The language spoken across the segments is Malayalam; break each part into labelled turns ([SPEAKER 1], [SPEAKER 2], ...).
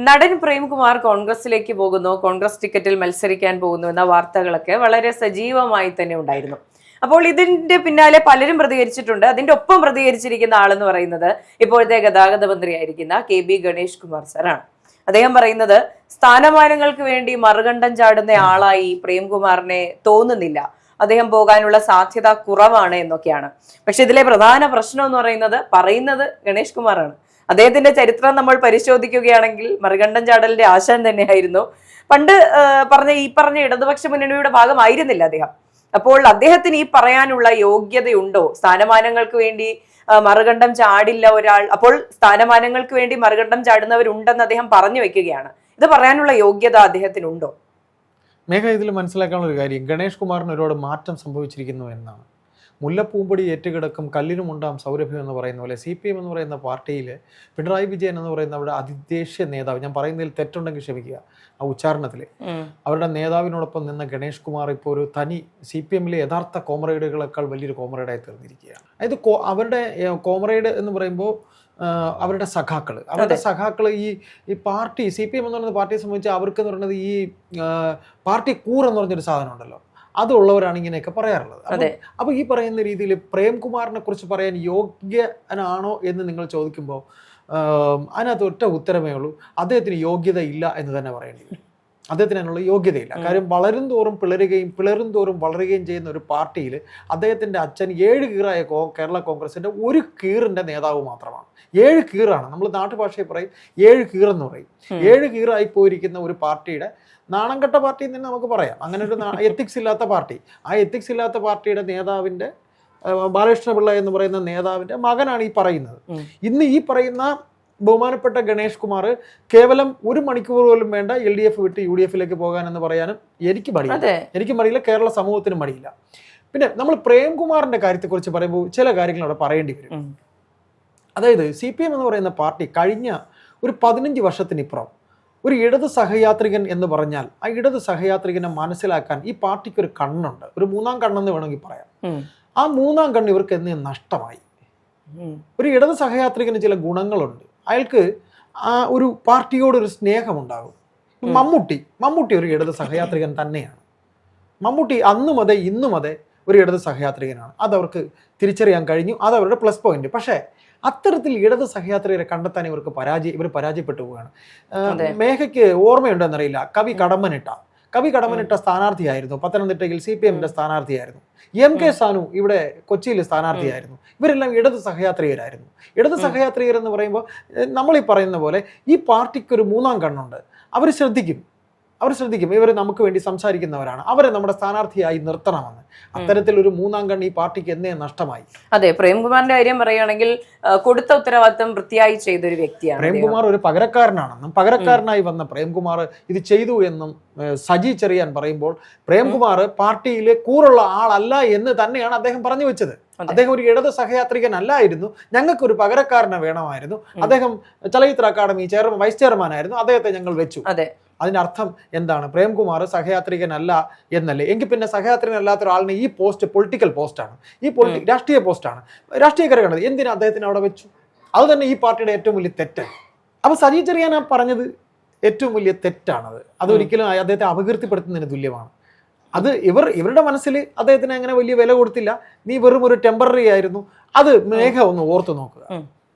[SPEAKER 1] നടൻ പ്രേംകുമാർ കോൺഗ്രസിലേക്ക് പോകുന്നു, കോൺഗ്രസ് ടിക്കറ്റിൽ മത്സരിക്കാൻ പോകുന്നു എന്ന വാർത്തകളൊക്കെ വളരെ സജീവമായി തന്നെ ഉണ്ടായിരുന്നു. അപ്പോൾ ഇതിന്റെ പിന്നാലെ പലരും പ്രതികരിച്ചിട്ടുണ്ട്. അതിന്റെ ഒപ്പം പ്രതികരിച്ചിരിക്കുന്ന ആളെന്ന് പറയുന്നത് ഇപ്പോഴത്തെ ഗതാഗത മന്ത്രിയായിരിക്കുന്ന KB ഗണേഷ് കുമാർ സാറാണ്. അദ്ദേഹം പറയുന്നത് സ്ഥാനമാനങ്ങൾക്ക് വേണ്ടി മറുകണ്ഠം ചാടുന്ന ആളായി പ്രേംകുമാറിനെ തോന്നുന്നില്ല, അദ്ദേഹം പോകാനുള്ള സാധ്യത കുറവാണ് എന്നൊക്കെയാണ്. പക്ഷെ ഇതിലെ പ്രധാന പ്രശ്നം എന്ന് പറയുന്നത് ഗണേഷ് കുമാറാണ്. അദ്ദേഹത്തിന്റെ ചരിത്രം നമ്മൾ പരിശോധിക്കുകയാണെങ്കിൽ മറുകണ്ഠം ചാടലിന്റെ ആശാൻ തന്നെയായിരുന്നു. പണ്ട് പറഞ്ഞ ഇടതുപക്ഷ മുന്നണിയുടെ ഭാഗമായിരുന്നില്ല അദ്ദേഹം. അപ്പോൾ അദ്ദേഹത്തിന് ഈ പറയാനുള്ള യോഗ്യതയുണ്ടോ? സ്ഥാനമാനങ്ങൾക്ക് വേണ്ടി മറുകണ്ഠം ചാടില്ല ഒരാൾ, അപ്പോൾ സ്ഥാനമാനങ്ങൾക്ക് വേണ്ടി മറുകണ്ഠം ചാടുന്നവരുണ്ടെന്ന് അദ്ദേഹം പറഞ്ഞു വെക്കുകയാണ്. ഇത് പറയാനുള്ള യോഗ്യത അദ്ദേഹത്തിനുണ്ടോ?
[SPEAKER 2] മേഘ, ഇതിൽ മനസ്സിലാക്കാനുള്ള ഒരു കാര്യം, ഗണേഷ് കുമാറിന് ഒരുപാട് മാറ്റം സംഭവിച്ചിരിക്കുന്നു എന്നാണ്. മുല്ലപ്പൂമ്പൊടി ഏറ്റുകിടക്കും കല്ലിനുമുണ്ടാം സൗരഭ്യം എന്ന് പറയുന്ന പോലെ CPM എന്ന് പറയുന്ന പാർട്ടിയിൽ പിണറായി വിജയൻ എന്ന് പറയുന്ന അവരുടെ അതിദേശീയ നേതാവ്, ഞാൻ പറയുന്നതിൽ തെറ്റുണ്ടെങ്കിൽ ക്ഷമിക്കുക ആ ഉച്ചാരണത്തിൽ, അവരുടെ നേതാവിനോടൊപ്പം നിന്ന ഗണേഷ് കുമാർ ഇപ്പോൾ ഒരു തനി CPMലെ യഥാർത്ഥ കോമ്രേഡുകളെക്കാൾ വലിയൊരു കോമ്രേഡായി തീർന്നിരിക്കുകയാണ്. അതായത് അവരുടെ കോമ്രേഡ് എന്ന് പറയുമ്പോൾ അവരുടെ സഖാക്കൾ ഈ പാർട്ടി CPM എന്ന് പറയുന്ന പാർട്ടിയെ സംബന്ധിച്ച് അവർക്ക് എന്ന് പറയുന്നത് ഈ പാർട്ടി കൂർ എന്ന് പറഞ്ഞൊരു സാധനം ഉണ്ടല്ലോ, അതുള്ളവരാണ് ഇങ്ങനെയൊക്കെ പറയാറുള്ളത്. അപ്പോൾ ഈ പറയുന്ന രീതിയിൽ പ്രേംകുമാറിനെ കുറിച്ച് പറയാൻ യോഗ്യനാണോ എന്ന് നിങ്ങൾ ചോദിക്കുമ്പോൾ അതിനകത്ത് ഒറ്റ ഉത്തരമേ ഉള്ളൂ, അദ്ദേഹത്തിന് യോഗ്യത ഇല്ല എന്ന് തന്നെ പറയേണ്ടി വരും. അദ്ദേഹത്തിന് അതിനുള്ള യോഗ്യതയില്ല. കാര്യം വളരും തോറും പിളരും തോറും വളരുകയും ചെയ്യുന്ന ഒരു പാർട്ടിയിൽ അദ്ദേഹത്തിൻ്റെ അച്ഛൻ 7 കീറായ കേരള കോൺഗ്രസിൻ്റെ ഒരു കീറിൻ്റെ നേതാവ് മാത്രമാണ്. 7 കീറാണ്, നമ്മൾ നാട്ടുഭാഷയിൽ പറയും 7 കീറെന്ന് പറയും. 7 കീറായി പോയിരിക്കുന്ന ഒരു പാർട്ടിയുടെ നാണംകെട്ട പാർട്ടി എന്ന് തന്നെ നമുക്ക് പറയാം. അങ്ങനെ ഒരു എത്തിക്സ് ഇല്ലാത്ത പാർട്ടി, ആ എത്തിക്സ് ഇല്ലാത്ത പാർട്ടിയുടെ നേതാവിൻ്റെ ബാലകൃഷ്ണപിള്ള എന്ന് പറയുന്ന നേതാവിൻ്റെ മകനാണ് ഈ പറയുന്നത്. ഇന്ന് ഈ പറയുന്ന ബഹുമാനപ്പെട്ട ഗണേഷ് കുമാർ കേവലം 1 മണിക്കൂർ പോലും വേണ്ട LDF വിട്ട് UDFിലേക്ക് പോകാനെന്ന് പറയാനും എനിക്ക് മടിയില്ല, കേരള സമൂഹത്തിന് മടിയില്ല. പിന്നെ നമ്മൾ പ്രേംകുമാറിന്റെ കാര്യത്തെക്കുറിച്ച് പറയുമ്പോൾ ചില കാര്യങ്ങൾ അവിടെ പറയേണ്ടി വരും. അതായത് CPM എന്ന് പറയുന്ന പാർട്ടി കഴിഞ്ഞ ഒരു 15 വർഷത്തിനിപ്പുറം ഒരു ഇടത് സഹയാത്രികൻ എന്ന് പറഞ്ഞാൽ ആ ഇടത് സഹയാത്രികനെ മനസ്സിലാക്കാൻ ഈ പാർട്ടിക്ക് ഒരു കണ്ണുണ്ട്, ഒരു 3ാം കണ്ണെന്ന് വേണമെങ്കിൽ പറയാം. ആ 3ാം കണ്ണ് ഇവർക്ക് എന്ന് നഷ്ടമായി. ഒരു ഇടത് സഹയാത്രികന് ചില ഗുണങ്ങളുണ്ട്, അയാൾക്ക് ആ ഒരു പാർട്ടിയോടൊരു സ്നേഹമുണ്ടാകും. മമ്മൂട്ടി ഒരു ഇടത് സഹയാത്രികൻ തന്നെയാണ്. മമ്മൂട്ടി അന്നും അതെ ഇന്നും അതെ ഒരു ഇടത് സഹയാത്രികനാണ്. അതവർക്ക് തിരിച്ചറിയാൻ കഴിഞ്ഞു, അതവരുടെ പ്ലസ് പോയിന്റ്. പക്ഷേ അത്തരത്തിൽ ഇടത് സഹയാത്രികരെ കണ്ടെത്താൻ ഇവർ പരാജയപ്പെട്ടു പോവുകയാണ്. മേഘയ്ക്ക് ഓർമ്മയുണ്ടെന്നറിയില്ല, കവി കടമ്മനിട്ട സ്ഥാനാർത്ഥിയായിരുന്നു പത്തനംതിട്ടയിൽ, CPMന്റെ സ്ഥാനാർത്ഥിയായിരുന്നു. MK സാനു ഇവിടെ കൊച്ചിയിൽ സ്ഥാനാർത്ഥിയായിരുന്നു. ഇവരെല്ലാം ഇടത് സഹയാത്രികരായിരുന്നു. ഇടത് സഹയാത്രികർ എന്ന് പറയുമ്പോൾ നമ്മൾ ഈ പറയുന്ന പോലെ ഈ പാർട്ടിക്ക് ഒരു 3ാം കണ്ണുണ്ട്. അവർ ശ്രദ്ധിക്കും, ഇവർ നമുക്ക് വേണ്ടി സംസാരിക്കുന്നവരാണ്, അവരെ നമ്മുടെ സ്ഥാനാർത്ഥിയായി നിർത്തണമെന്ന്. അത്തരത്തിൽ ഒരു 3ാം കണ്ണ് ഈ പാർട്ടിക്ക് എന്നേ നഷ്ടമായി.
[SPEAKER 1] അതെ, പ്രേംകുമാറിന്റെ കാര്യം പറയുകയാണെങ്കിൽ കൊടുത്ത ഉത്തരവാദിത്തം വൃത്തിയായി ചെയ്തൊരു വ്യക്തിയാണ്.
[SPEAKER 2] പ്രേംകുമാർ ഒരു പകരക്കാരനാണെന്നും പകരക്കാരനായി വന്ന പ്രേംകുമാർ ഇത് ചെയ്തു എന്നും സജി ചെറിയാൻ പറയുമ്പോൾ പ്രേംകുമാർ പാർട്ടിയിലെ കൂറുള്ള ആളല്ല എന്ന് തന്നെയാണ് അദ്ദേഹം പറഞ്ഞു വെച്ചത്. അദ്ദേഹം ഒരു ഇടത് സഹയാത്രികൻ അല്ലായിരുന്നു, ഞങ്ങൾക്കൊരു പകരക്കാരനെ വേണമായിരുന്നു. അദ്ദേഹം ചലച്ചിത്ര അക്കാദമി വൈസ് ചെയർമാനായിരുന്നു, അദ്ദേഹത്തെ ഞങ്ങൾ വെച്ചു. അതിനർത്ഥം എന്താണ്? പ്രേംകുമാർ സഹയാത്രികനല്ല എന്നല്ലേ? എങ്കിൽ പിന്നെ സഹയാത്രികനല്ലാത്ത ഒരാളിന് ഈ പോസ്റ്റ് പൊളിറ്റിക്കൽ പോസ്റ്റാണ്, രാഷ്ട്രീയ പോസ്റ്റാണ്, രാഷ്ട്രീയക്കാരാണ്, എന്തിനാ അദ്ദേഹത്തിന് അവിടെ വെച്ചു? അത് തന്നെ ഈ പാർട്ടിയുടെ ഏറ്റവും വലിയ തെറ്റ്. അപ്പോൾ സജി ചെറിയാൻ പറഞ്ഞത് ഏറ്റവും വലിയ തെറ്റാണത്. അതൊരിക്കലും അദ്ദേഹത്തെ അപകീർത്തിപ്പെടുത്തുന്നതിന് തുല്യമാണ്. അത് ഇവരുടെ മനസ്സിൽ അദ്ദേഹത്തിന് അങ്ങനെ വലിയ വില കൊടുത്തില്ല. നീ വെറും ഒരു ടെമ്പററി ആയിരുന്നു. അത് മേഘ ഒന്ന് ഓർത്തു നോക്കുക.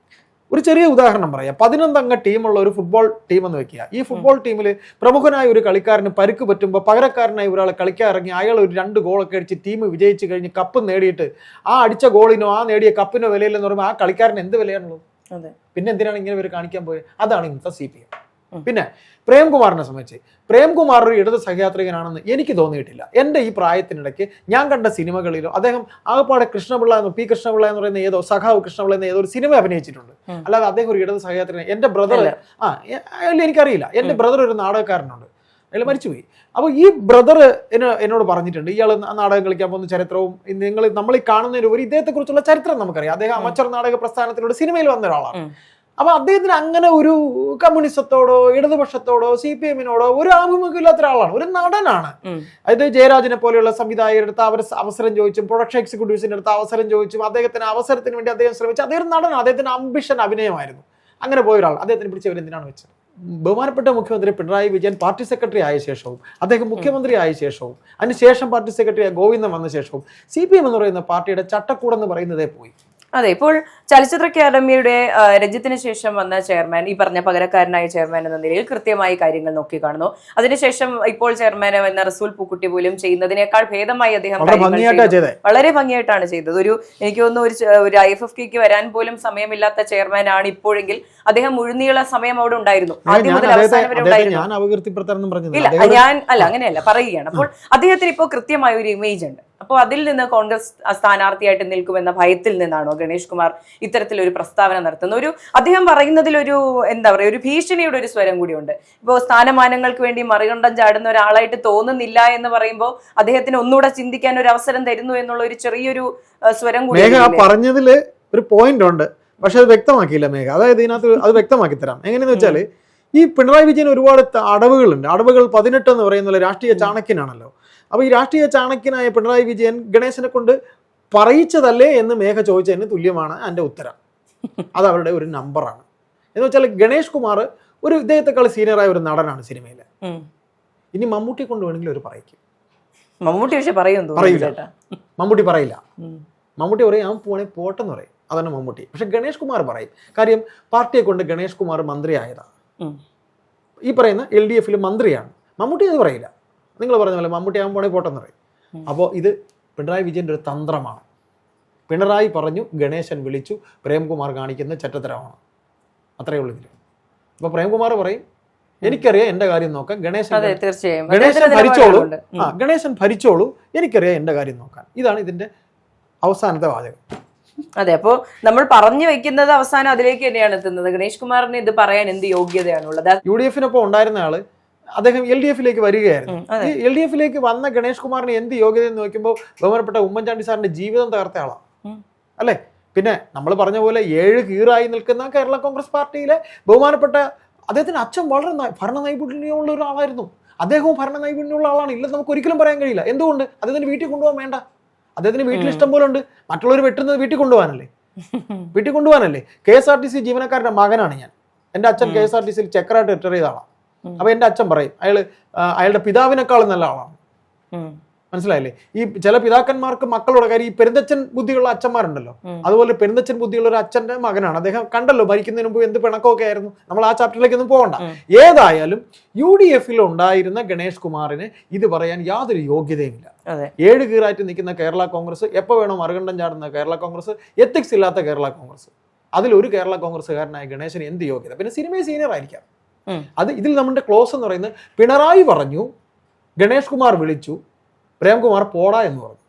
[SPEAKER 2] ഒരു ചെറിയ ഉദാഹരണം പറയാം. 11 അംഗ ടീമുള്ള ഒരു ഫുട്ബോൾ ടീം എന്ന് വെക്കുക. ഈ ഫുട്ബോൾ ടീമിൽ പ്രമുഖനായ ഒരു കളിക്കാരന് പരിക്ക് പറ്റുമ്പോൾ പകരക്കാരനായി ഒരാളെ കളിക്കാൻ ഇറങ്ങി അയാൾ ഒരു 2 ഗോളൊക്കെ അടിച്ച് ടീം വിജയിച്ച് കഴിഞ്ഞ് കപ്പ് നേടിയിട്ട് ആ അടിച്ച ഗോളിനോ ആ നേടിയ കപ്പിനോ വിലയില്ലെന്ന് പറയുമ്പോൾ ആ കളിക്കാരന് എന്ത് വിലയാണുള്ളത്? പിന്നെ എന്തിനാണ് ഇങ്ങനെ ഇവർ കാണിക്കാൻ പോയത്? അതാണ് ഇന്നത്തെ CPM. പിന്നെ പ്രേംകുമാറിനെ സംബന്ധിച്ച് പ്രേംകുമാർ ഒരു ഇടത് സഹയാത്രികനാണെന്ന് എനിക്ക് തോന്നിയിട്ടില്ല. എൻ്റെ ഈ പ്രായത്തിനിടയ്ക്ക് ഞാൻ കണ്ട സിനിമകളിലോ അദ്ദേഹം ആകപ്പാടെ കൃഷ്ണപിള്ള എന്ന് പറയുന്ന ഏതോ സഖാവ് കൃഷ്ണപിള്ള എന്ന ഏതോ ഒരു സിനിമ അഭിനയിച്ചിട്ടുണ്ട്. അല്ലാതെ അദ്ദേഹം ഒരു ഇടത് സഹയാത്രികൻ. എൻ്റെ ബ്രദർ എനിക്കറിയില്ല, എൻ്റെ ബ്രദർ ഒരു നാടകക്കാരനുണ്ട്, അയാൾ മരിച്ചുപോയി. അപ്പോൾ ഈ ബ്രദർ എന്നോട് പറഞ്ഞിട്ടുണ്ട്, ഇയാൾ നാടകം കളിക്കാൻ പോകുന്ന ചരിത്രവും നമ്മൾ ഈ കാണുന്നതിനുപരി ഇദ്ദേഹത്തെക്കുറിച്ചുള്ള ചരിത്രം നമുക്കറിയാം. അദ്ദേഹം അമച്ചർ നാടക പ്രസ്ഥാനത്തിലൂടെ സിനിമയിൽ വന്ന ഒരാളാണ്. അപ്പൊ അദ്ദേഹത്തിന് അങ്ങനെ ഒരു കമ്മ്യൂണിസത്തോടോ ഇടതുപക്ഷത്തോടോ CPMനോടോ ഒരു ആഭിമുഖ്യമില്ലാത്ത ഒരാളാണ്, ഒരു നടനാണ്. അതായത് ജയരാജനെ പോലെയുള്ള സംവിധായകരുടെ അടുത്ത് അവസരം ചോദിച്ചും പ്രൊഡക്ഷൻ എക്സിക്യൂട്ടീവ്സിന്റെ അടുത്ത് അവസരം ചോദിച്ചും അദ്ദേഹത്തിന് അവസരത്തിന് വേണ്ടി അദ്ദേഹം ശ്രമിച്ചു. അദ്ദേഹം നടനാണ്, അദ്ദേഹത്തിന്റെ അംബിഷൻ അഭിനയമായിരുന്നു. അങ്ങനെ പോയ ഒരാൾ അദ്ദേഹത്തിന് പിടിച്ചവരെന്തിനാണ് വെച്ചത്? ബഹുമാനപ്പെട്ട മുഖ്യമന്ത്രി പിണറായി വിജയൻ പാർട്ടി സെക്രട്ടറി ആയ ശേഷവും അദ്ദേഹം മുഖ്യമന്ത്രി ആയ ശേഷവും അതിനുശേഷം പാർട്ടി സെക്രട്ടറി ഗോവിന്ദൻ വന്ന ശേഷവും CPM എന്ന് പറയുന്ന പാർട്ടിയുടെ ചട്ടക്കൂടെന്ന് പറയുന്നതേ പോയി.
[SPEAKER 1] അതെ, ഇപ്പോൾ ചലച്ചിത്ര അക്കാദമിയുടെ രഞ്ജിത്തിന് ശേഷം വന്ന ചെയർമാൻ, ഈ പറഞ്ഞ പകരക്കാരനായ ചെയർമാൻ എന്ന നിലയിൽ കൃത്യമായി കാര്യങ്ങൾ നോക്കിക്കാണുന്നു. അതിനുശേഷം ഇപ്പോൾ ചെയർമാൻ എന്ന റസൂൽ പൂക്കുട്ടി പോലും ചെയ്യുന്നതിനേക്കാൾ ഭേദമായി അദ്ദേഹം വളരെ ഭംഗിയായിട്ടാണ് ചെയ്തത്. എനിക്ക് തോന്നുന്നു ഒരു IFFK വരാൻ പോലും സമയമില്ലാത്ത ചെയർമാൻ ആണ് ഇപ്പോഴെങ്കിൽ അദ്ദേഹം മുഴുനീള സമയം അവിടെ ഉണ്ടായിരുന്നു. ആദ്യം മുതൽ അവസാനം വരെ ഉണ്ടായിരുന്നു. ഇല്ല, അങ്ങനെയല്ല പറയുകയാണ്. അപ്പോൾ അദ്ദേഹത്തിന് ഇപ്പോൾ കൃത്യമായ ഒരു ഇമേജ് ഉണ്ട്. അപ്പോൾ അതിൽ നിന്ന് കോൺഗ്രസ് സ്ഥാനാർത്ഥിയായിട്ട് നിൽക്കുമെന്ന ഭയത്തിൽ നിന്നാണോ ഗണേഷ് കുമാർ ഇത്തരത്തിലൊരു പ്രസ്താവന നടത്തുന്നത്? അദ്ദേഹം പറയുന്നതിലൊരു എന്താ പറയുക, ഒരു ഭീഷണിയുടെ ഒരു സ്വരം കൂടിയുണ്ട്. ഇപ്പോൾ സ്ഥാനമാനങ്ങൾക്ക് വേണ്ടി മറികണ്ടം ചാടുന്ന ഒരാളായിട്ട് തോന്നുന്നില്ല എന്ന് പറയുമ്പോൾ അദ്ദേഹത്തിന് ഒന്നുകൂടെ ചിന്തിക്കാൻ ഒരു അവസരം തരുന്നു എന്നുള്ള ഒരു ചെറിയൊരു സ്വരം കൂടി
[SPEAKER 2] പറഞ്ഞതിൽ ഒരു പോയിന്റ് ഉണ്ട്. പക്ഷെ അത് വ്യക്തമാക്കിയില്ല മേഘ. അതായത് ഇതിനകത്ത് അത് വ്യക്തമാക്കി തരാം. എങ്ങനെയെന്ന് വെച്ചാൽ ഈ പിണറായി വിജയൻ ഒരുപാട് അടവുകളുണ്ട്. അടവുകൾ 18 എന്ന് പറയുന്ന രാഷ്ട്രീയ ചാണക്യനാണല്ലോ. അപ്പോൾ ഈ രാഷ്ട്രീയ ചാണക്യനായ പിണറായി വിജയൻ ഗണേശനെ കൊണ്ട് പറയിച്ചതല്ലേ എന്ന് മേഘ ചോദിച്ചതിന് തുല്യമാണ് എൻ്റെ ഉത്തരം. അത് അവരുടെ ഒരു നമ്പറാണ്. എന്ന് വെച്ചാൽ ഗണേഷ് കുമാർ ഒരു ഇദ്ദേഹത്തെക്കാൾ സീനിയറായ ഒരു നടനാണ് സിനിമയിൽ. ഇനി മമ്മൂട്ടി കൊണ്ട് വേണമെങ്കിൽ ഒരു പറയിക്കും.
[SPEAKER 1] മമ്മൂട്ടി പക്ഷെ
[SPEAKER 2] പറയില്ല. മമ്മൂട്ടി പറയില്ല. മമ്മൂട്ടി പറയും അവൻ പോണേ പോട്ടെന്ന് പറയും. അതാണ് മമ്മൂട്ടി. പക്ഷെ ഗണേഷ് കുമാർ പറയും. കാര്യം പാർട്ടിയെ കൊണ്ട് ഗണേഷ് കുമാർ മന്ത്രിയായതാണ്. ഈ പറയുന്ന LDF മന്ത്രിയാണ്. മമ്മൂട്ടി അത് പറയില്ല. നിങ്ങൾ പറഞ്ഞ പോലെ മമ്മൂട്ടി ആകുമ്പോൾ പോണേ പോട്ടെന്ന് പറയും. അപ്പോൾ ഇത് പിണറായി വിജയൻ്റെ ഒരു തന്ത്രമാണ്. പിണറായി പറഞ്ഞു, ഗണേശൻ വിളിച്ചു, പ്രേംകുമാർ കാണിക്കുന്ന ചെറ്റത്തരമാണ്. അത്രയേ ഉള്ളൂ ഇതിൽ. അപ്പോൾ പ്രേംകുമാർ പറയും എനിക്കറിയാം എൻ്റെ കാര്യം നോക്കാൻ, ഗണേശൻ ഭരിച്ചോളൂ, എനിക്കറിയാം എൻ്റെ കാര്യം നോക്കാൻ. ഇതാണ് ഇതിൻ്റെ അവസാനത്തെ വാചകം.
[SPEAKER 1] അതെ, അപ്പോ നമ്മൾ പറഞ്ഞു വെക്കുന്നത് അവസാനം അതിലേക്ക് തന്നെയാണ് എത്തുന്നത്. ഗണേഷ് കുമാറിന് ഇത് പറയാൻ എന്ത് യോഗ്യതയാണുള്ളത്?
[SPEAKER 2] UDF ഉണ്ടായിരുന്ന ആള് അദ്ദേഹം LDF വരികയായിരുന്നു. ഈ LDF വന്ന ഗണേഷ് കുമാറിന് എന്ത് യോഗ്യത എന്ന് നോക്കുമ്പോൾ ബഹുമാനപ്പെട്ട ഉമ്മൻചാണ്ടി സാറിന്റെ ജീവിതം തകർത്ത ആളാണ് അല്ലേ. പിന്നെ നമ്മൾ പറഞ്ഞ പോലെ 7 കീറായി നിൽക്കുന്ന കേരള കോൺഗ്രസ് പാർട്ടിയിലെ ബഹുമാനപ്പെട്ട അദ്ദേഹത്തിന്റെ അച്ഛൻ വളരെ ഭരണ നൈപുണ്യമുള്ള ഒരാളായിരുന്നു. അദ്ദേഹവും ഭരണ നൈപുണ്യമുള്ള ആളാണ്. ഇല്ലെന്ന് നമുക്ക് ഒരിക്കലും പറയാൻ കഴിയില്ല. എന്തുകൊണ്ട്? അദ്ദേഹത്തിന് വീട്ടിൽ കൊണ്ടുപോകാൻ വേണ്ട. അദ്ദേഹത്തിന് വീട്ടിൽ ഇഷ്ടം പോലെ ഉണ്ട്. മറ്റുള്ളവർ വെട്ടുന്നത് വീട്ടിൽ കൊണ്ടുപോകാനല്ലേ. KSRTC ജീവനക്കാരുടെ മകനാണ് ഞാൻ. എൻ്റെ അച്ഛൻ KSRTC ചെക്കറായിട്ട് റിട്ടയർ ചെയ്ത ആളാണ്. അപ്പൊ എൻ്റെ അച്ഛൻ പറയും അയാളുടെ പിതാവിനേക്കാളും നല്ല ആളാണ്. മനസ്സിലായില്ലേ? ഈ ചില പിതാക്കന്മാർക്ക് മക്കളുടെ കാര്യം, ഈ പെരുന്തച്ഛൻ ബുദ്ധിയുള്ള അച്ഛന്മാരുണ്ടല്ലോ, അതുപോലെ പെരുന്തച്ഛൻ ബുദ്ധിയുള്ള ഒരു അച്ഛന്റെ മകനാണ് അദ്ദേഹം. കണ്ടല്ലോ മരിക്കുന്നതിന് മുമ്പ് എന്ത് പിണക്കമൊക്കെ ആയിരുന്നു. നമ്മൾ ആ ചാപ്റ്ററിലേക്ക് ഒന്നും പോകണ്ട. ഏതായാലും UDF ഉണ്ടായിരുന്ന ഗണേഷ് കുമാറിന് ഇത് പറയാൻ യാതൊരു യോഗ്യതയുമില്ല. 7 കീറായിട്ട് നിൽക്കുന്ന കേരള കോൺഗ്രസ്, എപ്പോൾ വേണോ മറുകണ്ഠം ചാടുന്ന കേരള കോൺഗ്രസ്, എത്തിക്സ് ഇല്ലാത്ത കേരള കോൺഗ്രസ്, അതിലൊരു കേരള കോൺഗ്രസ്സുകാരനായ ഗണേശന് എന്ത് യോഗ്യത? പിന്നെ സിനിമയിൽ സീനിയർ ആയിരിക്കാം. അത് ഇതിൽ നമ്മുടെ ക്ലോസ് എന്ന് പറയുന്നത് പിണറായി പറഞ്ഞു, ഗണേഷ് കുമാർ വിളിച്ചു, പ്രേംകുമാർ പോടാ എന്ന് പറഞ്ഞു.